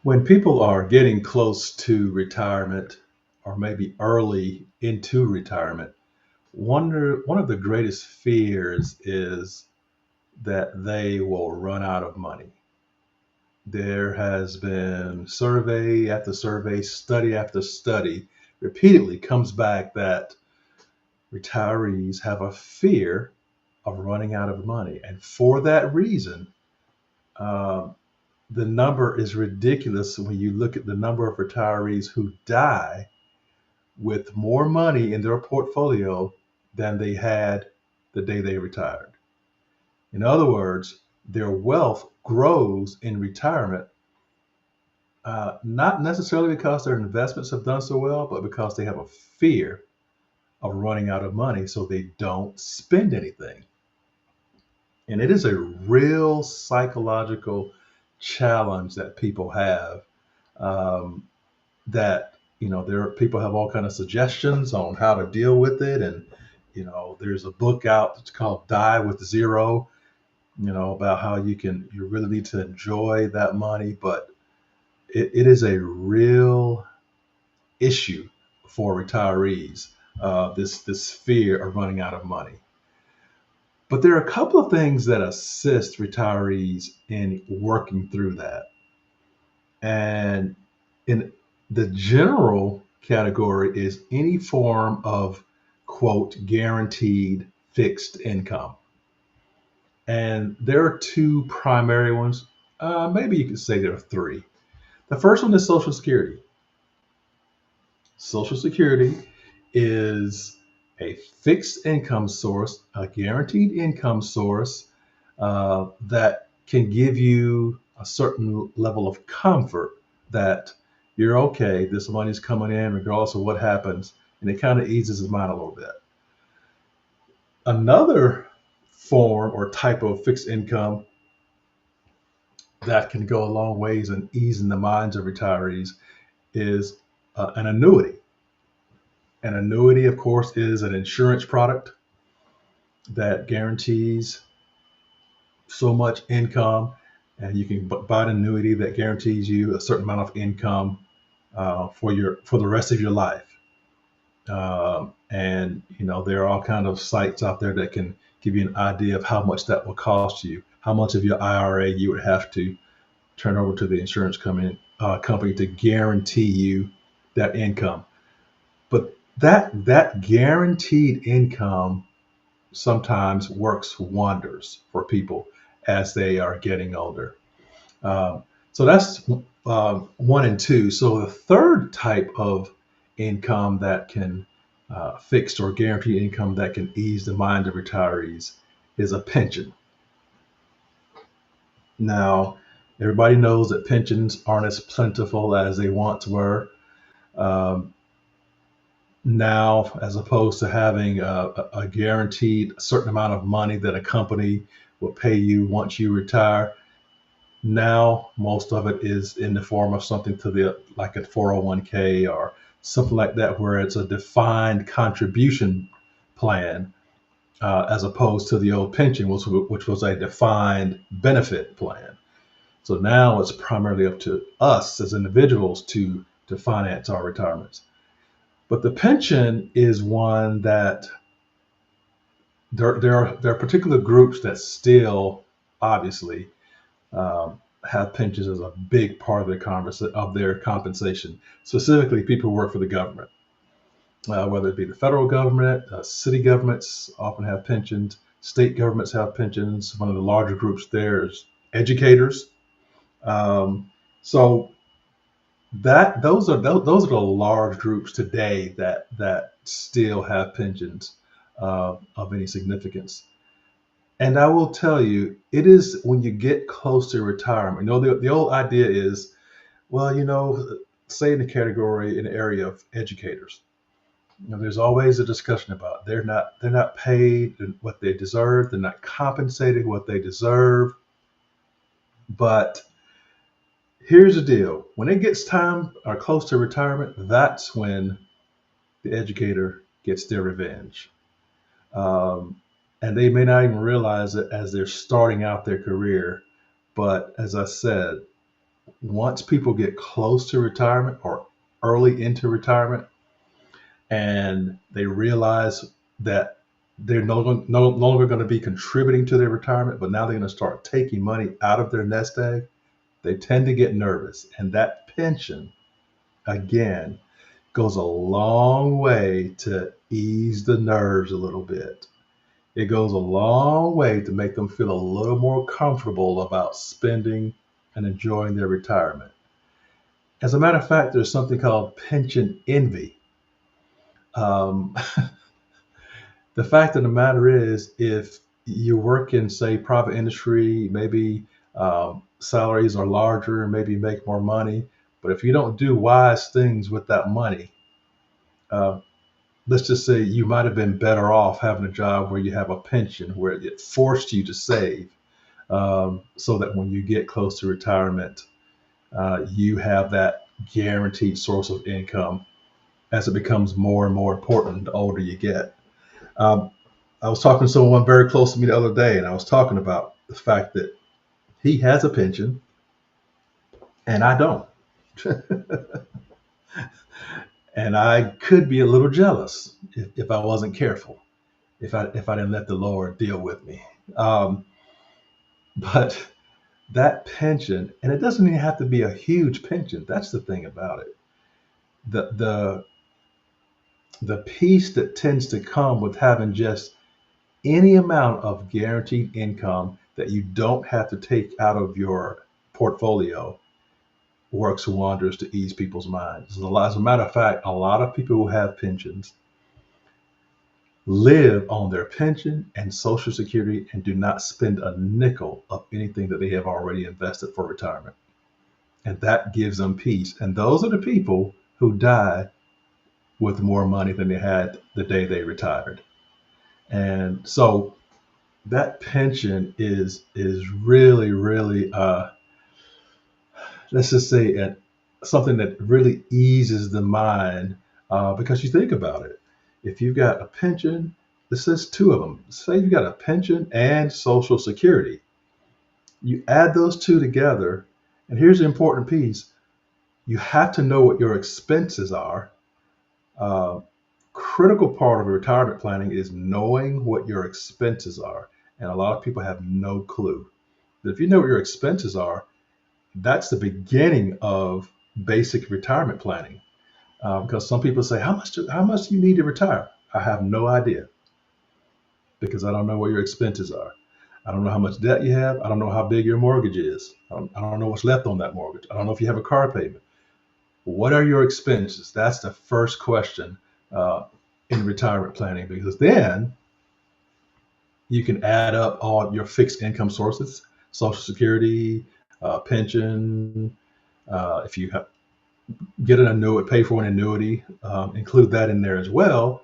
When people are getting close to retirement or maybe early into retirement, one of the greatest fears is that they will run out of money. There has been survey after survey, study after study, repeatedly comes back that retirees have a fear of running out of money. And for that reason, uh, the number is ridiculous when you look at the number of retirees who die with more money in their portfolio than they had the day they retired. In other words, their wealth grows in retirement, not necessarily because their investments have done so well, but because they have a fear of running out of money, so they don't spend anything. And it is a real psychological challenge that people have. Um, that there are people have all kind of suggestions on how to deal with it, and there's a book out that's called Die with Zero. About how you really need to enjoy that money, but it is a real issue for retirees. This fear of running out of money. But there are a couple of things that assist retirees in working through that. And in the general category is any form of quote guaranteed fixed income. And there are two primary ones. Maybe you could say there are three. The first one is Social Security. Social Security is a fixed income source, a guaranteed income source that can give you a certain level of comfort that you're okay, this money's coming in regardless of what happens, and it kind of eases the mind a little bit. Another form or type of fixed income that can go a long ways in easing the minds of retirees is an annuity. An annuity, of course, is an insurance product that guarantees so much income, and you can buy an annuity that guarantees you a certain amount of income for the rest of your life. And there are all kind of sites out there that can give you an idea of how much that will cost you, how much of your IRA you would have to turn over to the insurance company to guarantee you that income. But that guaranteed income sometimes works wonders for people as they are getting older. Um, so that's one and two. So the third type of income that can fixed or guaranteed income that can ease the mind of retirees is a pension. Now, everybody knows that pensions aren't as plentiful as they once were. Um, Now, as opposed to having a guaranteed certain amount of money that a company will pay you once you retire, now most of it is in the form of something to the like a 401k or something like that, where it's a defined contribution plan, as opposed to the old pension, which was a defined benefit plan. So now it's primarily up to us as individuals to finance our retirements. But the pension is one that there are particular groups that still obviously have pensions as a big part of their compensation. Specifically, people who work for the government, whether it be the federal government, city governments often have pensions, state governments have pensions. One of the larger groups there is educators. So that those are the large groups today that still have pensions of any significance. And I will tell you, it is when you get close to retirement. The old idea is, well, say in the category in the area of educators, there's always a discussion about they're not paid what they deserve, they're not compensated what they deserve. But here's the deal: when it gets time or close to retirement, that's when the educator gets their revenge. Um, and they may not even realize it as they're starting out their career. But as I said, once people get close to retirement or early into retirement, and they realize that they're no longer going to be contributing to their retirement, but now they're going to start taking money out of their nest egg, they tend to get nervous. And that pension, again, goes a long way to ease the nerves a little bit. It goes a long way to make them feel a little more comfortable about spending and enjoying their retirement. As a matter of fact, there's something called pension envy. Um, the fact of the matter is, if you work in, say, private industry, maybe salaries are larger and maybe you make more money, but if you don't do wise things with that money, uh, let's just say you might have been better off having a job where you have a pension where it forced you to save, so that when you get close to retirement, you have that guaranteed source of income as it becomes more and more important the older you get. Um, I was talking to someone very close to me the other day, and I was talking about the fact that he has a pension and I don't. And I could be a little jealous if I wasn't careful, if I didn't let the Lord deal with me. Um, but that pension, and it doesn't even have to be a huge pension. That's the thing about it. The the the peace that tends to come with having just any amount of guaranteed income that you don't have to take out of your portfolio works wonders to ease people's minds. As a matter of fact, a lot of people who have pensions live on their pension and Social Security and do not spend a nickel of anything that they have already invested for retirement. And that gives them peace. And those are the people who die with more money than they had the day they retired. And so that pension is really, really, let's just say, something that really eases the mind, because you think about it. If you've got a pension, this is two of them. Say you've got a pension and Social Security. You add those two together, and here's the important piece: you have to know what your expenses are. Uh, Critical part of retirement planning is knowing what your expenses are, and a lot of people have no clue. But if you know what your expenses are, that's the beginning of basic retirement planning. Because some people say, how much do you need to retire? I have no idea because I don't know what your expenses are. I don't know how much debt you have. I don't know how big your mortgage is. I don't know what's left on that mortgage. I don't know if you have a car payment. What are your expenses? That's the first question uh, in retirement planning, because then you can add up all your fixed income sources, Social Security, pension. If you get an annuity, pay for an annuity, include that in there as well.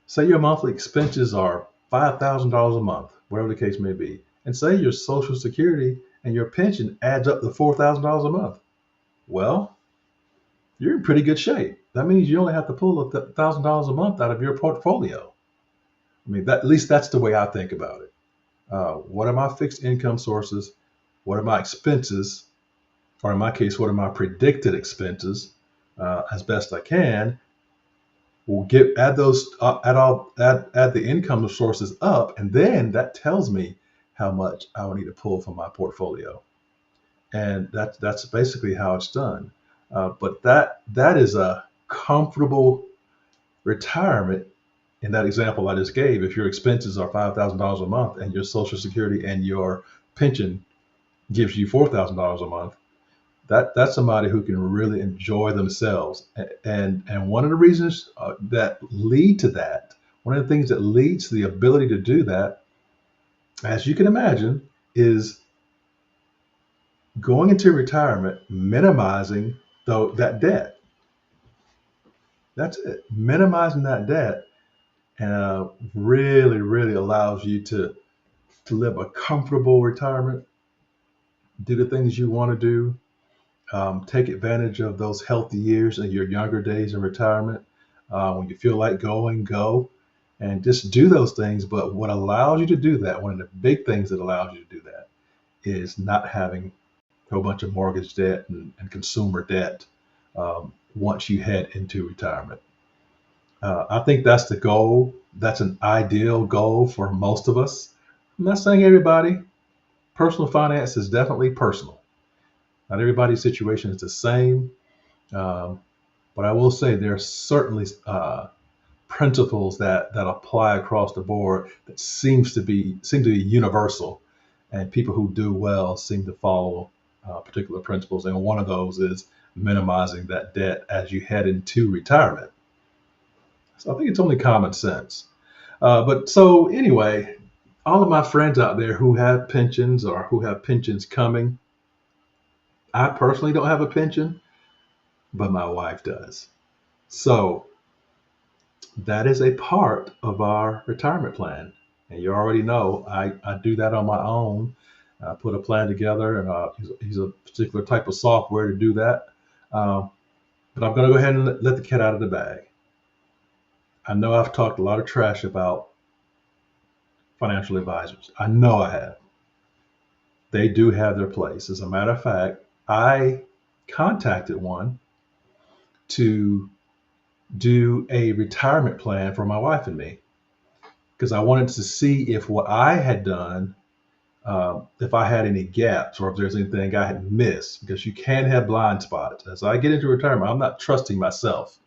Say your monthly expenses are $5,000 a month, whatever the case may be, and say your Social Security and your pension adds up to $4,000 a month. Well, you're in pretty good shape. That means you only have to pull $1,000 a month out of your portfolio. I mean, at least that's the way I think about it. What are my fixed income sources? What are my expenses? Or in my case, what are my predicted expenses, as best I can? We'll add those, add the income sources up, and then that tells me how much I will need to pull from my portfolio. And that's basically how it's done. But that is a comfortable retirement in that example I just gave. If your expenses are $5,000 a month and your Social Security and your pension gives you $4,000 a month, that's somebody who can really enjoy themselves. And one of the reasons that lead to that, one of the things that leads to the ability to do that, as you can imagine, is going into retirement, minimizing that debt. That's it. Minimizing that debt really, really allows you to live a comfortable retirement, do the things you want to do, take advantage of those healthy years in your younger days in retirement. When you feel like going, go, and just do those things. But what allows you to do that, one of the big things that allows you to do that, is not having a whole bunch of mortgage debt and consumer debt once you head into retirement. I think that's the goal. That's an ideal goal for most of us. I'm not saying everybody. Personal finance is definitely personal. Not everybody's situation is the same. Um, but I will say there are certainly principles that apply across the board that seem to be universal, and people who do well seem to follow particular principles. And one of those is minimizing that debt as you head into retirement. So I think it's only common sense. But so anyway, all of my friends out there who have pensions or who have pensions coming, I personally don't have a pension, but my wife does. So that is a part of our retirement plan. And you already know I do that on my own. I put a plan together and use a particular type of software to do that. Uh, but I'm going to go ahead and let the cat out of the bag. I know I've talked a lot of trash about financial advisors. I know I have. They do have their place. As a matter of fact, I contacted one to do a retirement plan for my wife and me because I wanted to see if what I had done, if I had any gaps or if there's anything I had missed, because you can have blind spots. As I get into retirement, I'm not trusting myself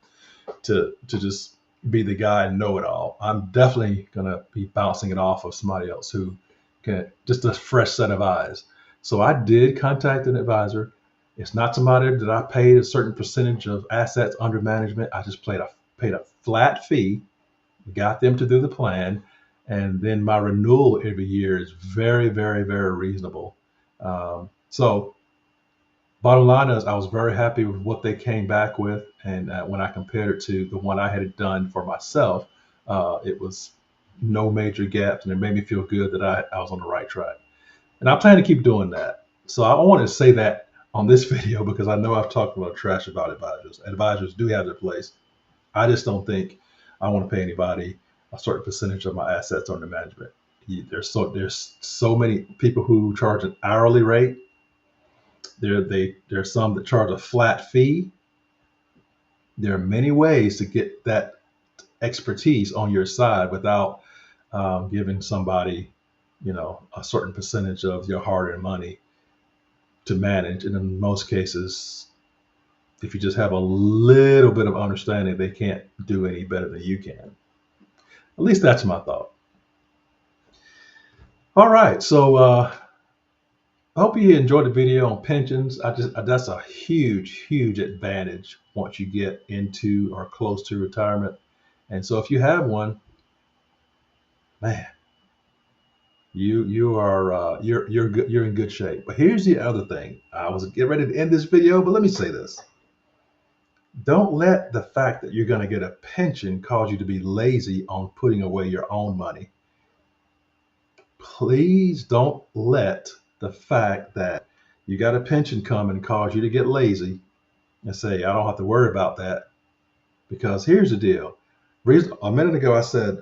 to just be the guy and know it all. I'm definitely going to be bouncing it off of somebody else who can, just a fresh set of eyes. So I did contact an advisor. It's not somebody that I paid a certain percentage of assets under management. I just paid a flat fee, got them to do the plan, and then my renewal every year is very, very, very reasonable. So bottom line is I was very happy with what they came back with. And when I compared it to the one I had done for myself, it was no major gaps, and it made me feel good that I was on the right track. And I plan to keep doing that. So I want to say that on this video because I know I've talked a lot of trash about advisors. Advisors do have their place. I just don't think I want to pay anybody a certain percentage of my assets under management. There's so many people who charge an hourly rate. There's some that charge a flat fee. There are many ways to get that expertise on your side without giving somebody, a certain percentage of your hard-earned money to manage. And in most cases, if you just have a little bit of understanding, they can't do any better than you can. At least that's my thought. All right, so I hope you enjoyed the video on pensions. That's a huge advantage once you get into or close to retirement. And so if you have one, man, you're good, you're in good shape. But here's the other thing. I was getting ready to end this video, but let me say this. Don't let the fact that you're going to get a pension cause you to be lazy on putting away your own money. Please don't let the fact that you got a pension coming cause you to get lazy and say, I don't have to worry about that. Because here's the deal. A minute ago, I said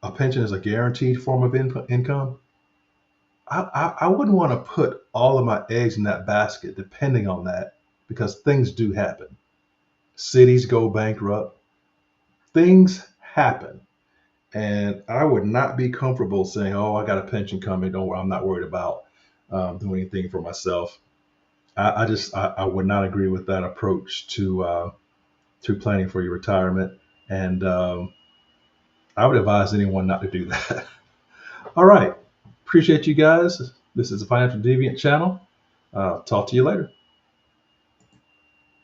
a pension is a guaranteed form of income. I wouldn't want to put all of my eggs in that basket depending on that, because things do happen. Cities go bankrupt. Things happen. And I would not be comfortable saying, oh, I got a pension coming. Don't worry, I'm not worried about doing anything for myself. I would not agree with that approach to planning for your retirement. And I would advise anyone not to do that. All right. Appreciate you guys. This is the Financial Deviant channel. Talk to you later.